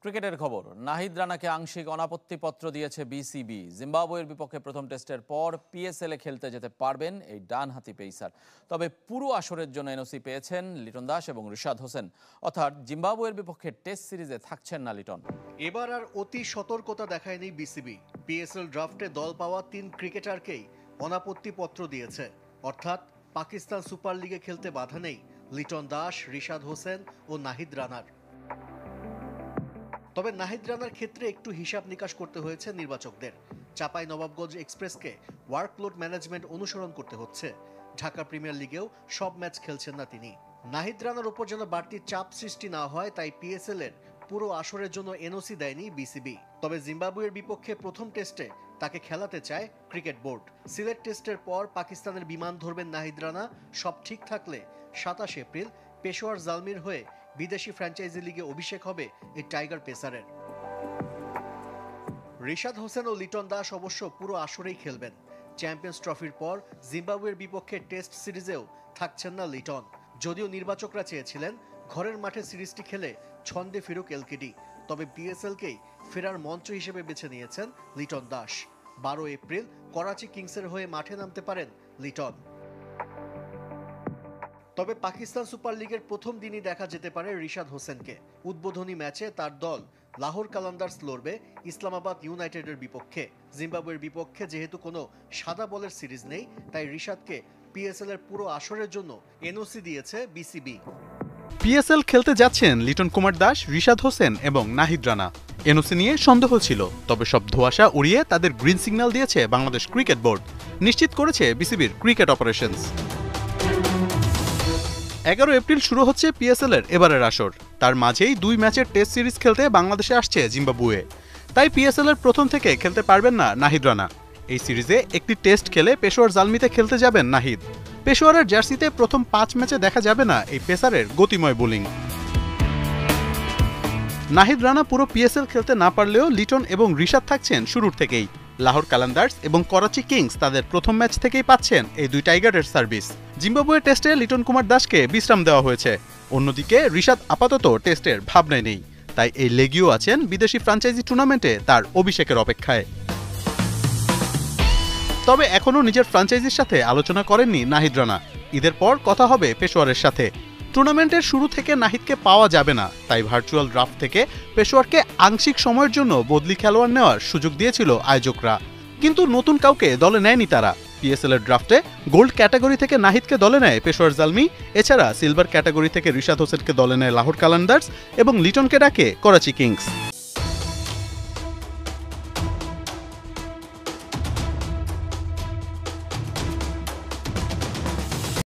ক্রিকেটের খবর, নাহিদ রানাকে আংশিক অনাপত্তিপত্র দিয়েছে বিসিবি। জিম্বাবুয়ের বিপক্ষে প্রথম টেস্টের পর পিএসএলে খেলতে যেতে পারবেন এই ডানহাতি পেসার। তবে পুরো আসরের জন্য এনওসি পেয়েছেন লিটন দাস এবং রিশাদ হোসেন। অর্থাৎ জিম্বাবুয়ের বিপক্ষে টেস্ট সিরিজে থাকছেন না লিটন। এবার আর অতি সতর্কতা দেখায়নি বিসিবি। পিএসএল ড্রাফটে দল পাওয়া 3 ক্রিকেটারকেই অনাপত্তিপত্র দিয়েছে। অর্থাৎ পাকিস্তান সুপার লিগে খেলতে বাধা নেই লিটন দাস, রিশাদ হোসেন ও নাহিদ রানার। তবে নাহিদ রানার ক্ষেত্রে একটু হিসাব নিকাশ করতে হয়েছে নির্বাচকদের। চাপাই নবাবগঞ্জ এক্সপ্রেসকে ওয়ার্কলোড ম্যানেজমেন্ট অনুসরণ করতে হচ্ছে। ঢাকা প্রিমিয়ার লিগেও সব ম্যাচ খেলছেন না তিনি। নাহিদ রানার উপর যেন বাড়তি চাপ সৃষ্টি না হয় তাই পিএসএল এর পুরো আসরের জন্য এনওসি দেয়নি বিসিবি। তবে জিম্বাবুয়ের বিপক্ষে প্রথম টেস্টে তাকে খেলাতে চায় ক্রিকেট বোর্ড। সিলেট টেস্টের পর পাকিস্তানের বিমান ধরবেন নাহিদ রানা। সব ঠিক থাকলে 27 এপ্রিল পেশোয়ার জালমির হয়ে বিদেশি ফ্র্যাঞ্চাইজি লিগে অভিষেক হবে এই টাইগার পেসারের। রিশাদ হোসেন ও লিটন দাস অবশ্য পুরো আসরেই খেলবেন। চ্যাম্পিয়ন্স ট্রফির পর জিম্বাবুয়ের বিপক্ষে টেস্ট সিরিজেও থাকছেন না লিটন। যদিও নির্বাচকরা চেয়েছিলেন ঘরের মাঠে সিরিজটি খেলে ছন্দে ফিরুক এলকেডি, তবে পিএসএলকেই ফেরার মঞ্চ হিসেবে বেছে নিয়েছেন লিটন দাস। 12 এপ্রিল করাচি কিংসের হয়ে মাঠে নামতে পারেন লিটন। তবে পাকিস্তান সুপার লিগের প্রথম দিনই দেখা যেতে পারে রিশাদ হোসেনকে। উদ্বোধনী ম্যাচে তার দল লাহোর কালান্দার্স লড়বে ইসলামাবাদ ইউনাইটেডের বিপক্ষে। জিম্বাবুয়ের বিপক্ষে যেহেতু কোনো সাদা বলের সিরিজ নেই, তাই রিশাদকে পিএসএল এর পুরো আসরের জন্য এনওসি দিয়েছে বিসিবি। পিএসএল খেলতে যাচ্ছেন লিটন কুমার দাস, রিশাদ হোসেন এবং নাহিদ রানা। এনওসি নিয়ে সন্দেহ ছিল, তবে সব ধোঁয়াশা উড়িয়ে তাদের গ্রিন সিগন্যাল দিয়েছে বাংলাদেশ ক্রিকেট বোর্ড। নিশ্চিত করেছে বিসিবির ক্রিকেট অপারেশনস। 11 এপ্রিল শুরু হচ্ছে পিএসএল এর এবারের আসর। তার মাঝেই 2 ম্যাচের টেস্ট সিরিজ খেলতে বাংলাদেশে আসছে জিম্বাবুয়ে। তাই পিএসএল এর প্রথম থেকে খেলতে পারবেন না নাহিদ রানা। এই সিরিজে একটি টেস্ট খেলে পেশোয়ার জালমিতে খেলতে যাবেন নাহিদ। পেশোয়ারের জার্সিতে প্রথম 5 ম্যাচে দেখা যাবে না এই পেসারের গতিময় বোলিং। নাহিদ রানা পুরো পিএসএল খেলতে না পারলেও লিটন এবং রিশাদ থাকছেন শুরুর থেকেই। লাহোর কালান্দার্স এবং করাচি কিংস তাদের প্রথম ম্যাচ থেকেই পাচ্ছেন এই 2 টাইগারের সার্ভিস। জিম্বাবুয়ে টেস্টে লিটন কুমার দাসকে বিশ্রাম দেওয়া হয়েছে। অন্যদিকে রিশাদ আপাতত টেস্টের ভাবনায় নেই, তাই এই লেগিও আছেন বিদেশি ফ্র্যাঞ্চাইজি টুর্নামেন্টে তার অভিষেকের অপেক্ষায়। তবে এখনও নিজের ফ্র্যাঞ্চাইজির সাথে আলোচনা করেননি নাহিদ রানা। ঈদের পর কথা হবে পেশোয়ারের সাথে। টুর্নামেন্টের শুরু থেকে নাহিদকে পাওয়া যাবে না, তাই ভার্চুয়াল ড্রাফট থেকে পেশোয়ারকে আংশিক সময়ের জন্য বদলি খেলোয়াড় নেওয়ার সুযোগ দিয়েছিল আয়োজকরা। কিন্তু নতুন কাউকে দলে নেয়নি তারা। পিএসএল এর ড্রাফটে গোল্ড ক্যাটাগরি থেকে নাহিদকে দলে নেয় পেশোয়ার জালমি। এছাড়া সিলভার ক্যাটাগরি থেকে রিশাদ হোসেনকে দলে নেয় লাহোর কালান্দার্স এবং লিটনকে ডাকে করাচি কিংস।